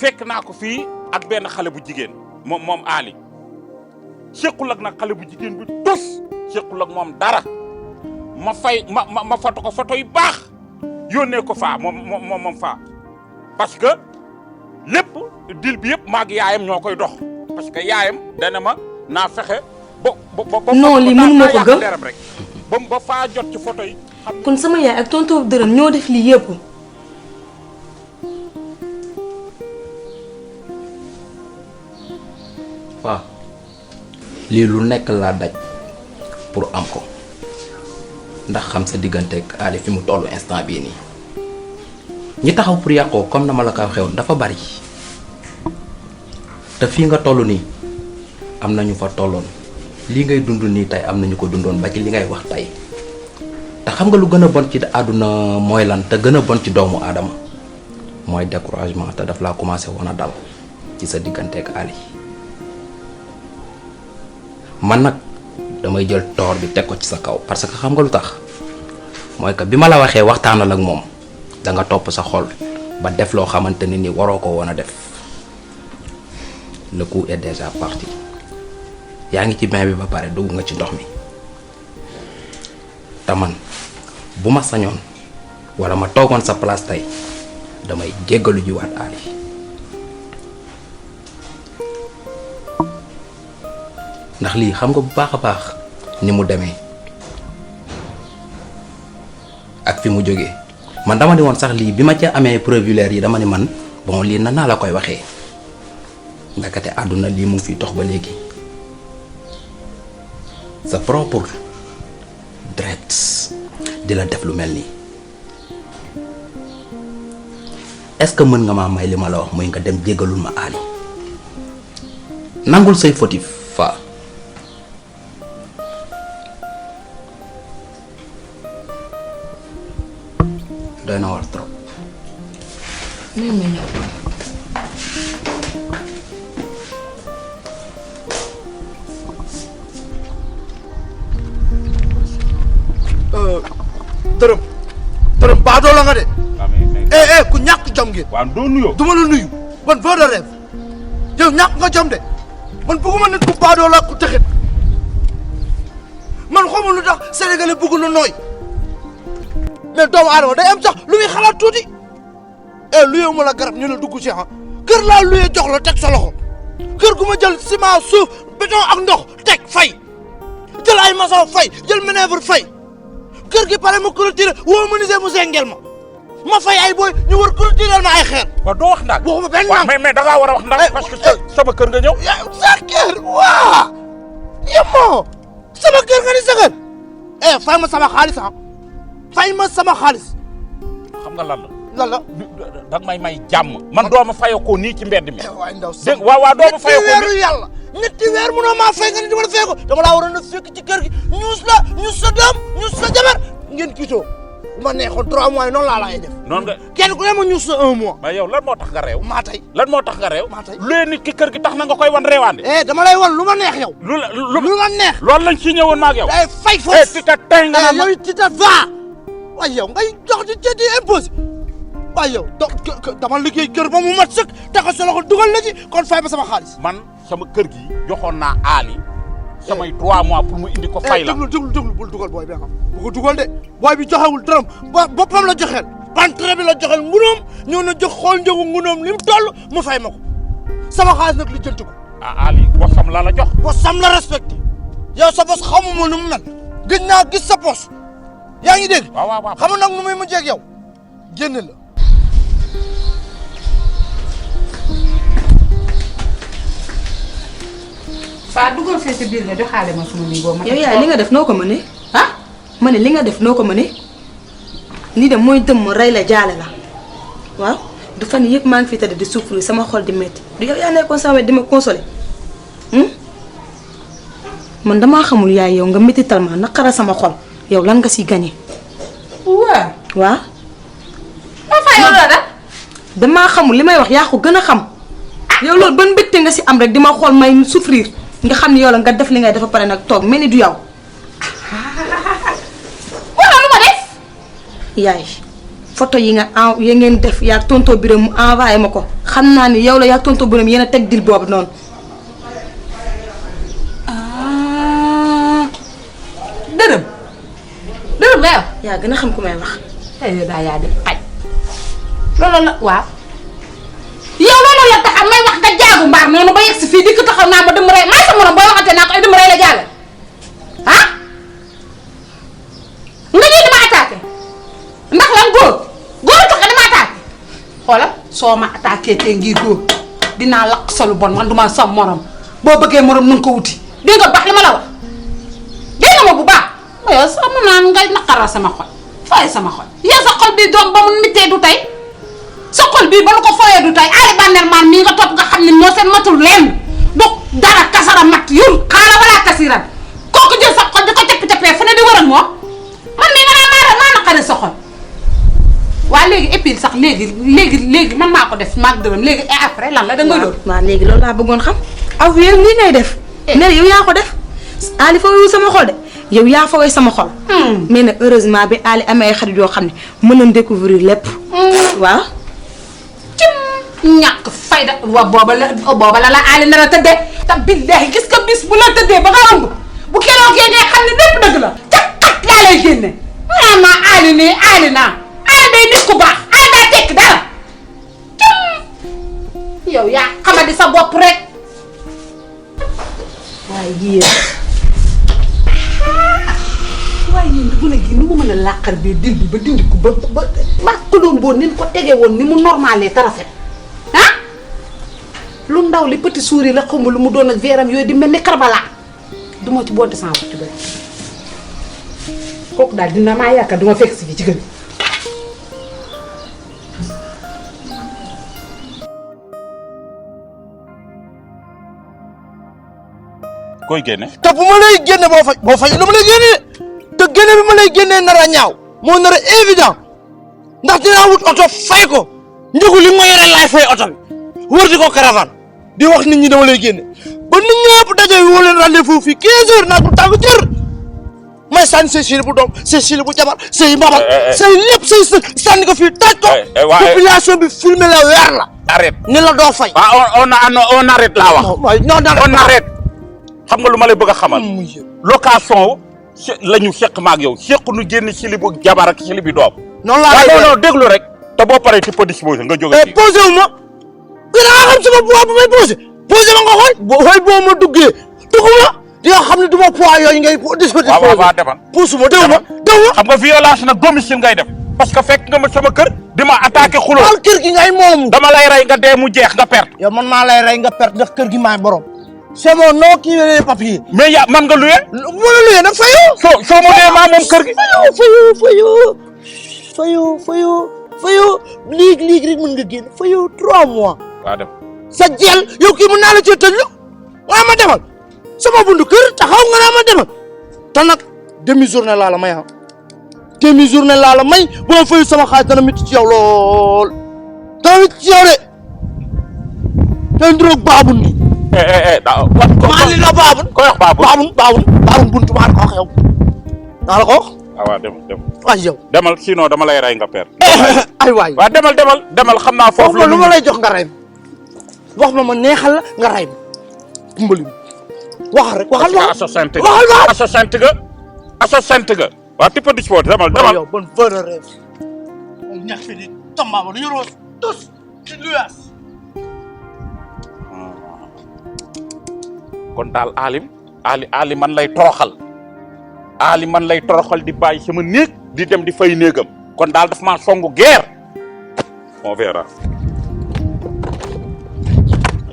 fekk naa ko fii ak benn xale bu jigéen moom Ali sequl ak nag xale bu jigéen bi tos sequl ak moom dara ma fay ma foto ko foto yu baax yónnee ko faa moom faa parce que lépp dil bi yëpp maag yaayam ñoo koy dox parce que yaayam dana ma naa fexe ba non lii mënuma ko gëm rek ba faa jot ci photo yi. kon sama yaay ak tonton Dërëm ñoo def lii yëpp. waaw lii lu nekk laa daj pour am ko ndax xam sa diggante ak Ali fi mu tollu instant bii nii ñi taxaw pour yàqoo comme na ma la ko xew dafa bari te fii nga toll nii am nañu fa tolloon lii ngay dund nii tey am nañu ko dundoon ba ci li ngay wax tey te xam nga lu gën a bon ci àdduna mooy lan te gën a bon ci doomu aadama mooy découragement te daf laa commencé woon a dal ci sa diggante ak Ali man nag damay jël toor bi teg ko ci sa kaw parce que xam nga lu tax mooy que bi ma la waxee waxtaanal ak moom da nga topp sa xol ba def loo xamante ne ni waroo ko woon a def le coup est déjà parti yaa ngi ci bain bi ba pare dugg nga ci ndox mi te man bu ma sañoon wala ma toogoon sa place tey damay jéggalu jiwaat Ali ndax lii xam nga bu baax a baax ni mu demee ak fi mu jógee man dama ne woon sax lii bi ma ca amee preuve yi dama ne man bon lii nan naa la koy waxee ndakate àdduna lii mu ngi fiy dox ba léegi sa propre deret di la def lu mel nii est-ce que mën nga maa may li ma la wax muy nga dem jéggalul ma Ali nangul say fautif fa doy na war trop. dërëm baadoo la nga de. ku ñàkk jom ngeen. waaw doo nuyoo. du ma la nuyu man veu de rêve yow ñàkk nga jom de man bëgguma nit ku baadoo la ku tëxit man xamul lu tax sénégalais bëgg na nooy mais doomu aadama day am sax lu muy xalaat tuuti luyewu ma la garab ñu la dugg ci kër laa luye jox la teg sa loxo kër gu ma jël ciment suuf béton ak ndox teg fay jël ay maçon fay jël manœuvre fay kër gi pare ma clôturer woo menuisier mu sengel ma fay ay booy ñu war clôturer ma ay xeer. waaw doo wax ndax. waxuma benn waaw mais da ngaa war a wax ndax parce que sama kër nga ñëw. sa kër waa yemoo sama kër nga ni sa kër fay ma sama xaalis fay ma sama xaalis. xam nga lan la. lan la. da nga may jàmm. man doo ma fayoo ko nii ci mbedd mi. waay ndaw dégg waaw doo ma fayoo ko weeru yàlla ñetti weer mënoo maa fay nga ni dama la fay ko dama laa waroon a fekk ci kër gi ñuus la ñuus sa doom ñuus sa jabar ngeen kiitoo bu ma neexoon 3 mois yi noonu laa laay def. noonu nga kenn ku ne ma ñuus sa 1 mois. mais yow lan moo tax nga réew. maa tey lan moo tax nga réew. maa tey lu nit ki kër gi tax na nga koy wan réewaande. dama lay wan lu ma neex yow. lu ma neex. loolu lañ ci ñëwoon maag yow. day fay foofu ti ta tey nga yow ti ta va waaye yow ngay jox di imposé waaye yow dama liggéey kër ba mu mat sëkk taxa sa loxo dugal la ci kon fay ma sama xaalis. man sama kër gi joxoon naa Ali samay 3 mois pour mu indi ko fay la. déglu bul dugal booy bi xam bu ko dugal de booy bi joxewul dërëm boppam la joxeel pantre bi la joxeel ngunoom ñëw na jox xool njëgu ngunoom li mu toll mu fay ma ko sama xaalis nag li jënti ko. Ali bosam la jox. bosam la respecté yow sa bos xamuma nu mu mel gëj naa gis sa bos yaa ngi dégg. waaw xam nag nu muy mujjee ak yow génn la. Faa dugal fee si biir nga joxaale ma suma nii boobu. yow yaay li nga def noo ko mënee ma ne li nga def noo ko mënee ni de mooy dëmm rey la jaale la waaw du fan yëpp maa ngi fi tëdd di souffrir sama xol di métti du yow yaa nekkoon sama wet di ma consoler man damaa xamul yaay yow nga métti tellement naqara sama xol yow lan nga si gagné. waaw. ma fay yow la damaa xamul li may wax yaa ko gën a xam yow loolu ban mbégte nga si am rek di ma xool may souffrir nga xam ni yow la nga def li ngay dafa pare nag toog mel ni du yow. wala lu ma def. yaay photo yi nga ya ngeen def yaa tonton Birame mu envoyé ma ko xam naa ni yow la yaa tonton Birame yéen a teg dil boobu noonu. dërëm la yow. yaa gën a xam ku may wax. yow daa yaa di xaj loolu la waaw yow loolu la tax may wax nga jaagu mbaar noonu ba yegg si fii di ko taxaw naa ma dëmm rey maa sa morom boo waxatee naa ko ay dëmm rey la jàlle ah nga ñëw dama attaqué ndax lan góor tax nga dama attaqué xoolal soo ma attaqué te ngir góor dinaa lakk sa lu bon man duma sam morom boo bëggee morom nu nga ko wuti dégg nga baax li ma la wax dégg nga ma bu baax yow sama naan ngay naqaral sama xol fay sama xol yow sa xol bii doom ba mu mittee du tey sa xol bii ba lu ko fooyee du tey Aly Bandel man mii nga topp nga xam ne moo seen matul lenn du dara kasara mat yur xaala wala kasiran kooku jël sa xol di ko cappi-cappee fu ne di waral moom man mii nga naa maa naqari sa xol waa léegi et puis sax léegi man maa ko def maag dërëm léegi et après lan la da ngay doon waaw léegi loolu laa bëggoon xam aw yow lii ngay def ne yow yaa ko def Aly foofu sama xol de yow yaa fooy sama xol mais nag heureusement bi Aly amee ay xarit yoo xam ne mën nañ découvrir lépp waaw ñàkk fayda wa booba la Aly nar a tëddee te billahi gis nga bis bu la tëddee ba nga ëmb bu keroogee ngay xam ne lépp dëgg la ca xat laa lay génne ma Aly nii Aly naa Aly day nit ku baax Aly daa tekk dara yow yaa xamadi sa bopp rek waaye yéen waaye yéen bu ne gi nu mu mën a làqar bee dindi ba dindi ko ba kolom boo nin ko tege woon ni mu normalé te rafet ah lu ndaw li petit souris la xamul lu mu doon ak veeram yooyu di mel ni Karbala du ma ci bonte sama ci bëri kooku daal dina maa yaakaar duma fekk si fii ci gën koy génne. te bu ma lay génne boo faj lu ma lay génne te génne bi ma lay génnee nar a ñaaw moo nar a évident ndax dinaa wut oto fay ko njëgu li ma yore laay fay oto bi wër di ko caravane di wax nit ñi dama lay génne ba nit ñëpp daje woo leen rendez-vous fii 15 heures naaj bu tàng jër may sànni say sili bu doom say sili bu jabar say mbabat say lépp say sànni ko fii taaj ko population bi filmé la weer la arrête ni la doo fay waaw on arrête laa wax on arrête xam nga lu ma lay bëgg a xamal location la ñu seq maag yow seq nu génn sili bu jabar ak sili bi doom noonu laa lay non déglu rek te boo paree tu peux disposer nga jóge fii posé wu ma gën a xam sama poids bu may posé ma nga xool boo ma duggee dugguma di nga xam ne du ma poids yooyu ngay disposer waaw demal puusuma déw ma xam nga violence nag domicile ngay def parce que fekk nga ma sama kër di ma attaqué xuloo al kër gi ngay moomu dama lay rey nga dee mu jeex nga perte yow man maa lay rey nga perte ndax kër gi maay borom c'est mon nom qui est les papiers mais ya man nga luye mu la luye nag fayu soo mu dee maa moom kër gi fayu léegi rek mën nga génn fayu 3 mois waaw dem sa jeel yow kii mën naa la cee tëjlu nga ma demal sama bundu kër taxaw nga naa ma demal te nag demi journée laa la may demi journée laa la may bu ma fayu sama xaalis dana métti ci yow lool dana métti ci yow de te nduroog baabun ni maa li la baabun koy wax baabun buntu maa la ko wax yow naa la ko wax waaw dem waay yow demal sinon dama lay rey nga perte ay waay waaw demal xam naa foofu la lu ma lay jox nga rey wax ma neexal la nga rey ma dimbali waxal rek waxal associante ga waaw tu peux disposer demal yow bonne bonne rêve ñax fi di tombaaba lu yoroo tous ci luyaas kon daal Aly man lay toroxal Aly man lay toroxal di bàyyi sama néeg di dem di fay néegam kon daal daf maa songu guerre on verra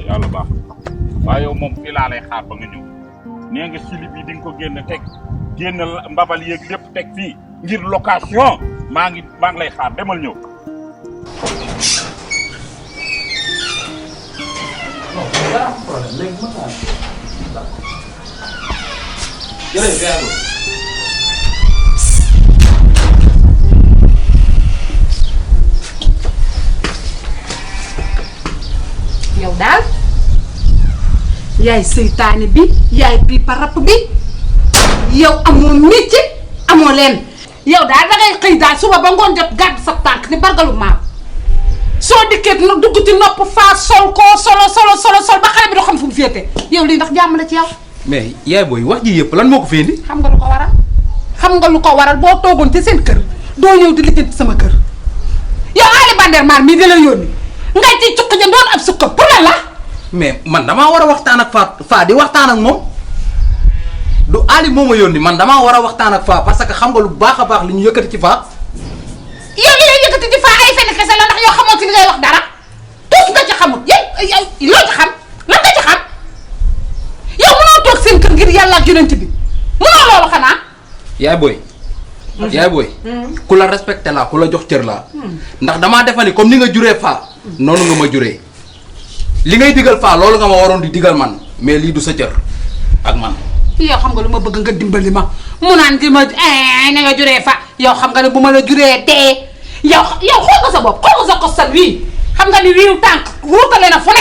yàlla baax waaye yow moom fii laa lay xaar ba nga ñëw nee nga sili bi di nga ko génn mbabal yeeg lépp teg fii ngir location maa ngi lay xaar demal ñëw yow daal yaay seytaane bi yaay pipa rapp bi yow amoo métier amoo leen yow daal dangay xëy daal suba ba ngoon jot gàdd sa tànk ni bargalu maam soo dikkee dugg ci nopp faa sol koo sol ba xale bi doo xam fu mu féete yow lii ndax jàmm la ci yow. mais yaay booy wax ji yëpp lan moo ko fi indi. xam nga lu ko waral boo toogoon ci seen kër doo ñëw di lijjanti sama kër yow Ali Banderman mii di la yónni ngay ci cuq ja doon ab sukka pour lan la. mais man damaa war a waxtaan ak Faa di waxtaan ak moom du Ali moo ma yónni man damaa war a waxtaan ak Faa parce que xam nga lu baax a baax li ñu yëkkati ci Faa. yow li lay yëkkati ci Faa ay fenn kese la ndax yow xamoo ci li ngay wax dara tuus nga ci xamul yow loo ci xam lan nga ci xam yow mënoo toog seen kër ngir yàlla ak yonent bi mënoo loolu xanaa. yaay booy ku la respecté laa ku la jox cër laa ndax damaa defani comme ni nga juree Faa noonu nga ma juree li ngay digal Faa loolu nga ma waroon di digal man mais lii du sa cër ak man. yow xam nga lu ma bëgg nga dimbali ma mu naan di ma na nga juree Faa yow xam nga ne bu ma la juree dee yow xool nga sa bopp xool nga sa kostan wii xam nga ni wiiw tànk ruutale na fu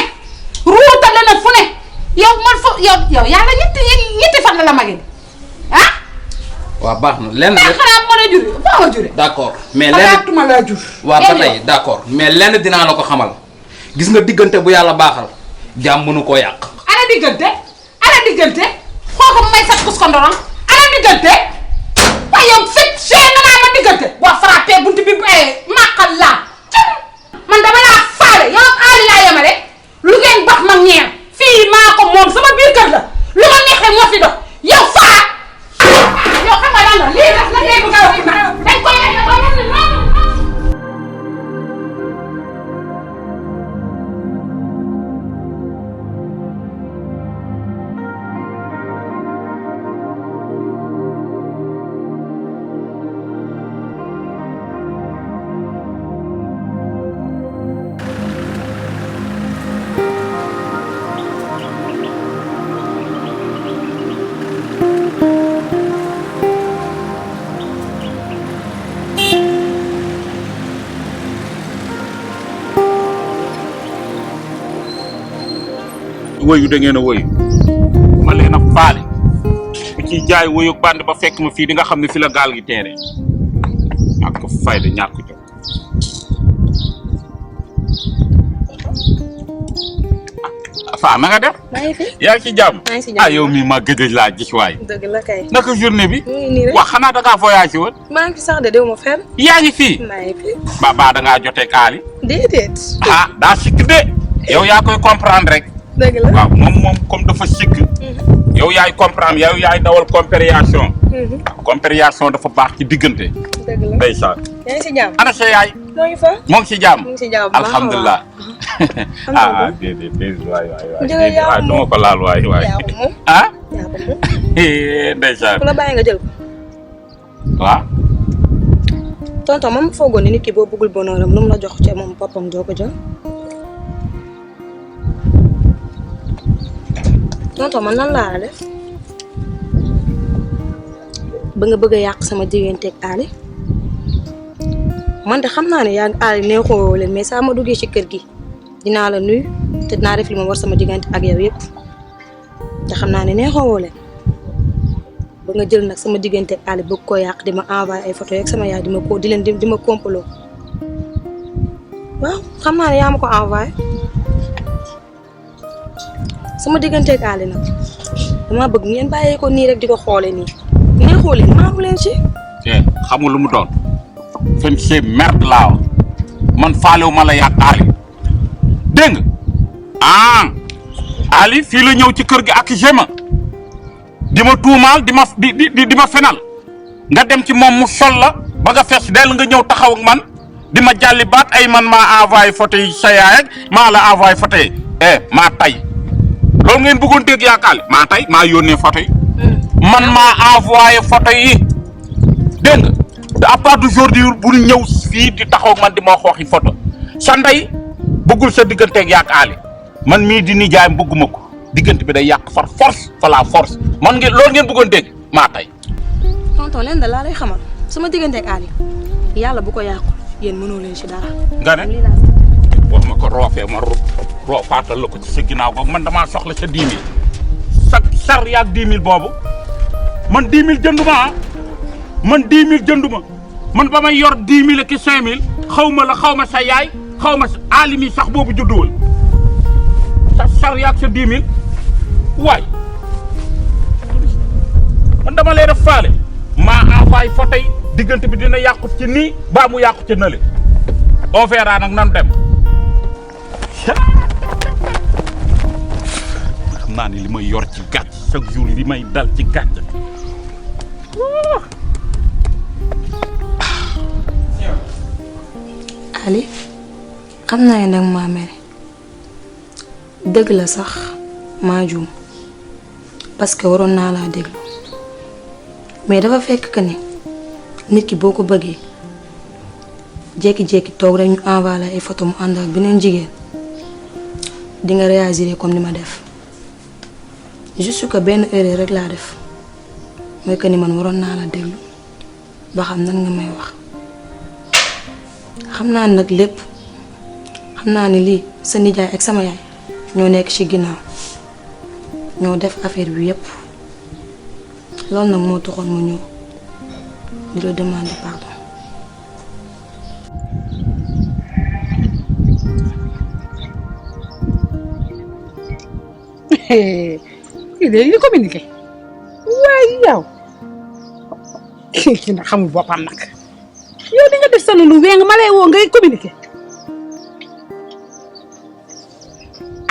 ne yow man fa yow yàlla ñetti fan la magee ah. waaw baax na lenn rek xanaa ma la jure foo ma jure. d'accord mais lenn ma laa jur. waaw ba tey d'accord mais lenn dinaa la ko xamal gis nga diggante bu yàlla baaxal jaam mënu koo yàq. ana diggante xoo ko may sat kus ko ndorong ana diggante waaye yow fekk see nga naa ma diggante boo frappé buntu bi màqal laa man dama laa faale yow ak Ali laa yemale lu ngeen bax ma ñeer fii maa ko moom sama biir kër la lu ma neex rek moo fi dox yow faa yow xam nga lan la lii daf la dégg nga wax dañ koy lekk ba mu ne woyu da ngeen a woyu ma leen a faale ku ciy jaay woyu band ba fekk ma fii di nga xam ne fi la gaal gi teere ñàkk fayda ñàkk jot Faa na nga def yaa ngi ci jàmm yow mii ma gëj laa gis waay dëgg la kay naka journée bi nii rek wax xanaa da ngaa voyagé woon maa ngi fi sax de déw ma fenn yaa ngi fii maa ngi fi ba da ngaa jotee kaali déedéet daa sikk de yow yaa koy comprendre rek dëgg la waaw moom comme dafa sikk yow yaay comprendre yow yaay dawal compréhension compréhension dafa baax ci diggante dëgg la ndeysaan yaa ngi si jàmm ana sa yaay moo ngi fa moo ngi si jàmm mu ngi si jàmm alhamdulilah déedéet waay duma ko laal waay ah ndeysaan ku la bàyyi nga jël ko waaw tonton moom foogoon ni nit ki boo bëggul bonheuram lu mu la jox ca moom boppam doo ko jël tonton man nan laa la def ba nga bëgg a yàq sama digganteeg Ali man de xam naa ne yaa ngi Ali neexoo leen mais saa ma duggee ci kër gi dinaa la nuyu te dinaa def li ma war sama diggante ak yow yëpp te xam naa ne neexoo leen ba nga jël nag sama digganteeg Ali bëgg koo yàq di ma envoyé ay photo yeeg sama yaay di ma ko di ma complot waaw xam naa ne yaa ma ko envoyé sama digganteeg Ali nag damaa bëgg ngeen bàyyee ko nii rek di ko xoole nii neexoo leen maamu leen ci. xam nga lu mu doon fen c'est merde laa wax man faalewu ma la yàq Ali dégg nga Ali fii la ñëw ci kër gi ak jema di ma tuumaal di ma fenal nga dem ci moom mu sol la ba nga fees del nga ñëw taxaw ak man di ma jàlli baat ay man maa envoyé photo yi sa yaay ak maa la envoyé photo yi maa tay loolu ngeen bëggoon dégg yaakaar maa tay maa yónnee photo yi man maa envoyé photo yi dégg nga te à part d'aujourd'hui bu ñu ñëw fii di taxaw man di ma xooxi photo sa ndey bëggul sa digganteeg yaak Ali man mii di nijaay bëgguma ko diggante bi day yàq far force fa la force man ngeen loolu ngeen bëggoon dégg maa tay tonton leen da laa lay xamal sama digganteeg Ali yàlla bu ko yàqu yéen mënoo leen ci dara. nga ne wax ma ko roofee ma roofaatal la ko ci sa ginnaaw boobu man damaa soxla sa 10 000 sa sar yaag 10 000 boobu man 10 000 jënduma man 10 000 jënduma man ba may yor 10 000 ak 5 000 xaw ma la xaw ma sa yaay xaw ma alimi sax boobu judduwul sa sariya ak sa 10 000 waay man dama lay def faale maa envoyé photo yi diggante bi dina yàqu ci nii baa mu yàqu ci nële on verra nag nan dem xam naa ni li may yor ci gàcc chaque jour li may dal ci gàcc Ali xam naa ne danga maa mere dëgg la sax maa juum parce que waroon naa laa déglu mais dafa fekk que ni nit ki boo ko bëggee jékki-jékki toog rek ñu envoyé ay photo mu ànd ak beneen jigéen di nga réagir comme ni ma def juste que benn erreur rek laa def mooy que ni man waroon naa la déglu ba xam nan nga may wax xam naa ne nag lépp xam naa ni lii sa nijaay ak sama yaay ñoo nekk ci ginnaaw ñoo def affaire bi yépp loolu nag moo taxoon mu ñëw di la demander pardon. kii de li communiqué waaye yow kii nag xamul boppam nag yow di nga def sa lu wéng ma lay woo ngay communiqué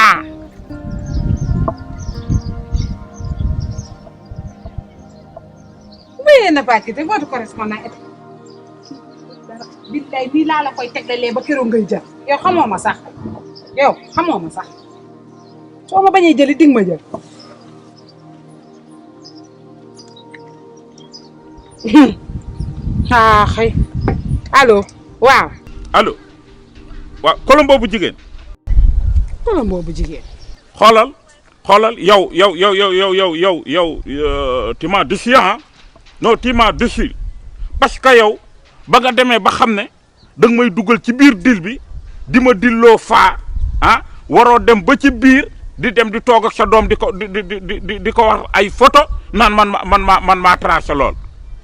ah wéyee na bàcc te votre correspondant et billaay nii laa la koy teglalee ba keroog ngay jël yow xamoo ma sax yow xamoo ma sax soo ma bañee jëli dig ma jël ah xëy allo waaw. allo waaw Colombo bu jigéen. Colombo bu jigéen. xoolal yow tu m'as déçu ah non tu m'as déçu parce que yow ba nga demee ba xam ne da nga may dugal ci biir dil bi di ma dilloo faa ah waroo dem ba ci biir di dem di toog ak sa doom di ko wax ay photo naan man maa tracé lool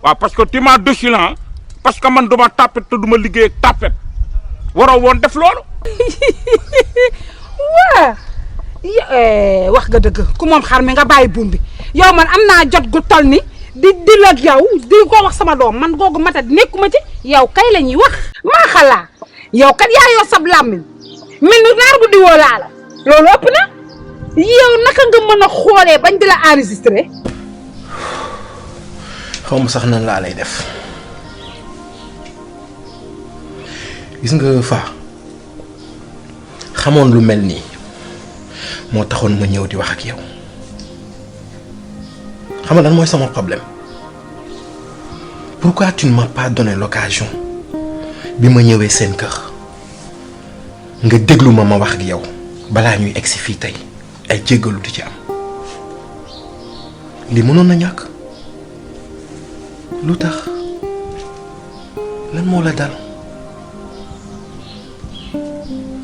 waaw parce que tu m'as déçu la parce que man duma tapet te duma liggéey ak tapet waroo woon def loolu. waa wax nga dëgg ku moom xar mi nga bàyyi buum bi yow man am naa jot gu tol ni di dil ak yow di ko wax sama doom man googu mata nekkuma ci yow kay la ñuy wax maa xalaa yow kat yaa yoo sab làmmiñ mel ni naar bu diwoo laa la loolu ëpp na yow naka nga mën a xoolee bañ di la enregistré. xaw ma sax nan laa lay def gis nga fa xamoon lu mel nii moo taxoon ma ñëw di wax ak yow xam nga lan mooy sama problème pourquoi tu ne m'as pas donné l'occasion bi ma ñëwee seen kër nga déglu ma wax ak yow balaa ñuy egsi fii tey ay jéggalu di ci am li mënoon na ñàkk lu tax lan moo la dal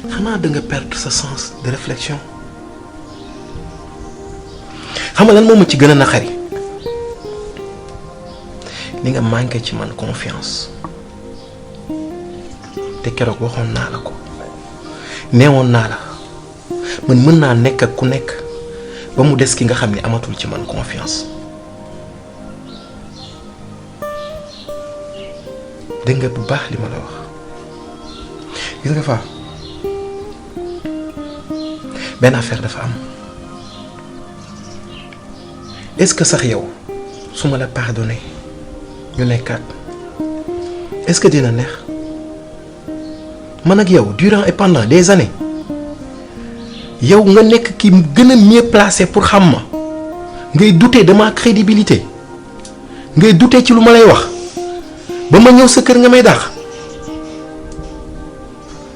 xanaa da nga perdre sa sens de réflexion xam nga lan moo ma ci gën a naqari li nga manqué ci man confiance te keroog waxoon naa la ko neewoon naa la man mën naa nekk ak ku nekk ba mu des ki nga xam ne amatul ci man confiance dégg nga bu baax li ma la wax gis nga fa benn affaire dafa am est-ce que sax yow su ma la pardonné ñu nekkaat est-ce que dina neex man ak yow durant et pendant des années yow nga nekk ki gën a mieux placé pour xam ma ngay douter de ma crédibilité ngay douter ci lu ma lay wax ba ma ñëw sa kër nga may dàq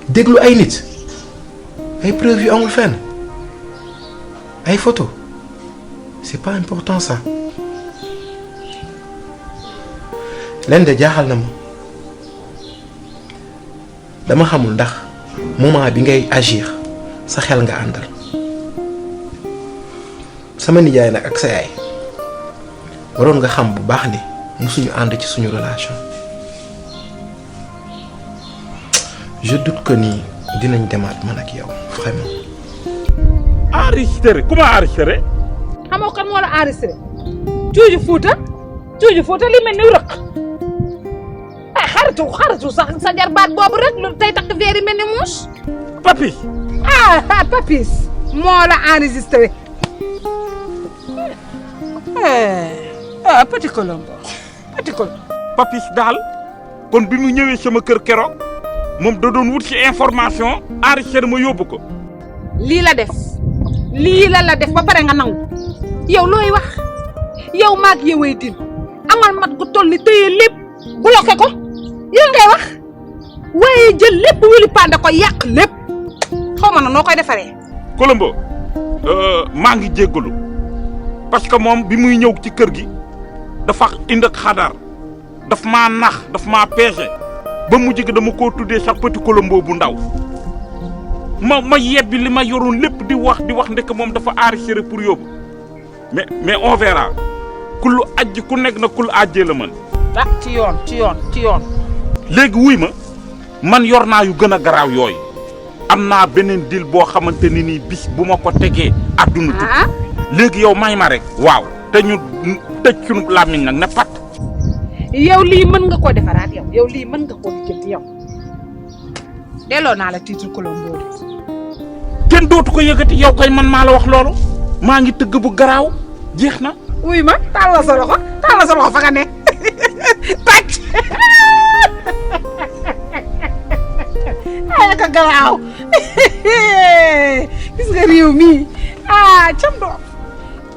déglu ay nit ay preuves yu amul fenn ay photos c'est pas important ça leen de jaaxal na ma dama xamul ndax moment bi ngay agir sa xel nga àndal sama nijaay nag ak sa yaay waroon nga xam bu baax ni musuñu ànd ci suñu relation je doute que ni dinañ demaat man ak yow vraiment. enregistré comment enregistré. xamoo kan moo la enregistré Cuuju Fuuta li mel ni rëq ay xaritu sa jarbaat boobu rek lu tey takk veer yi mel ni muus. Papis. Papis moo la enregistré Petit Colombo. Papis daal kon bi mu ñëwee sama kër keroog moom da doon wut ci information enregistré ma yóbbu ko. lii la def ba pare nga nangu yow looy wax yow maag yoway din amal mat gu toll ni téye lépp bloqué ko yow ngay wax waaye jël lépp wili pande ko yàq lépp xaw ma na noo koy defaree. Colombo maa ngi jéggalu parce que moom bi muy ñëw ci kër gi dafa indi ak xadar daf maa nax daf maa peese ba mujj gi dama koo tuddee sax Petit Colombo bu ndaw ma yebbi li ma yoroon lépp di wax ndek moom dafa enregistré pour yóbbu mais on verra kullu ajj ku nekk na kullu ajjee la mën. ah ci yoon. léegi wuy ma man yor naa yu gën a garaaw yooyu am naa beneen dil boo xamante ni nii bis bu ma ko tegee adduna tukki léegi yow may ma rek waaw te ñu tëj sunu làmmiñ nag ne pat. yow lii mën nga koo defaraat yow lii mën nga koo lijjanti yow delloo naa la titre Colombo de. kenn dootu ko yëgati yow kay man maa la wax loolu maa ngi tëgg bu garaaw jeex na. wuy ma tàllal sa loxo fa nga ne tàcc ay ka garaaw gis nga réew mi cam doom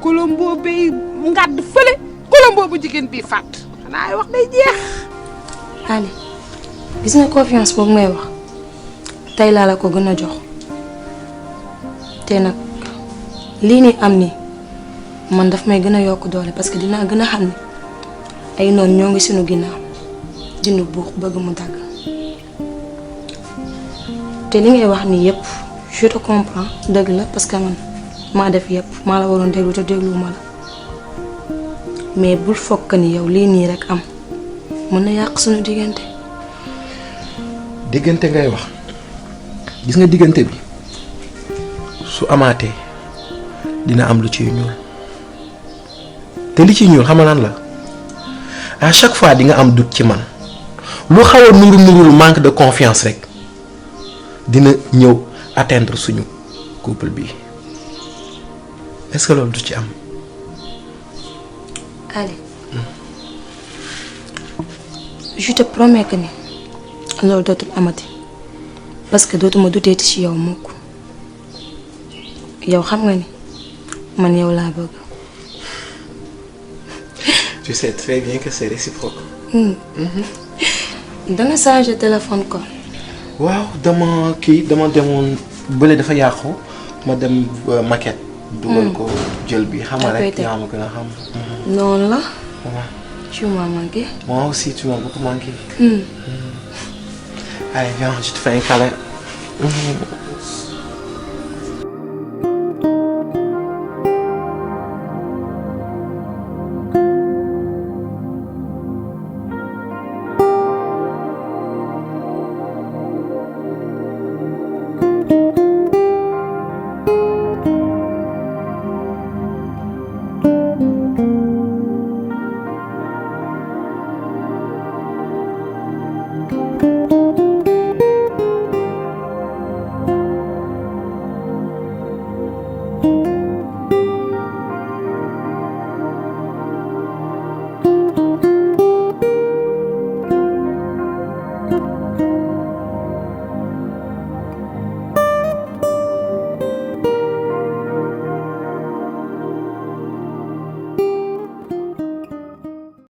Colombo bay ngàdd fële Colombo bu jigéen bii fàtt xanaa ay wax day jeex. Ali gis nga confiance boobu ngay wax tey laa la ko gën a jox te nag lii nii am ni man daf may gën a yokk doole parce que dinaa gën a xam ne ay noon ñoo ngi sunu ginnaaw dinu buux bëgg mu dagg te li ngay wax nii yëpp je te comprends dëgg la parce que man maa def yëpp maa la waroon déglu te dégluwuma la mais bul fokk ni yow lii nii rek am mën na yàq sunu diggante. diggante ngay wax gis nga diggante bi su amaatee dina am lu ciy ñuul te li ciy ñuul xam nga lan la à chaque fois di nga am doute ci man lu xaw a nuru manque de confiance rek dina ñëw atteindre suñu couple bi est-ce que loolu du ci am. Allez je te promets que ni loolu dootul amati parce que dootuma duteeti ci yow mukk yow xam nga ni man yow laa bëgg. Tu sais très bien que c'est réciproque. danga changé téléphone ko. waaw dama demoon bële dafa yàqu ma dem maquette. dugal ko jël bi xam nga rek yaa ma gën a xam. noonu la. tu m'as manqué. Moi aussi tu m'as beaucoup manqué. Allez viens je te fais un câlin.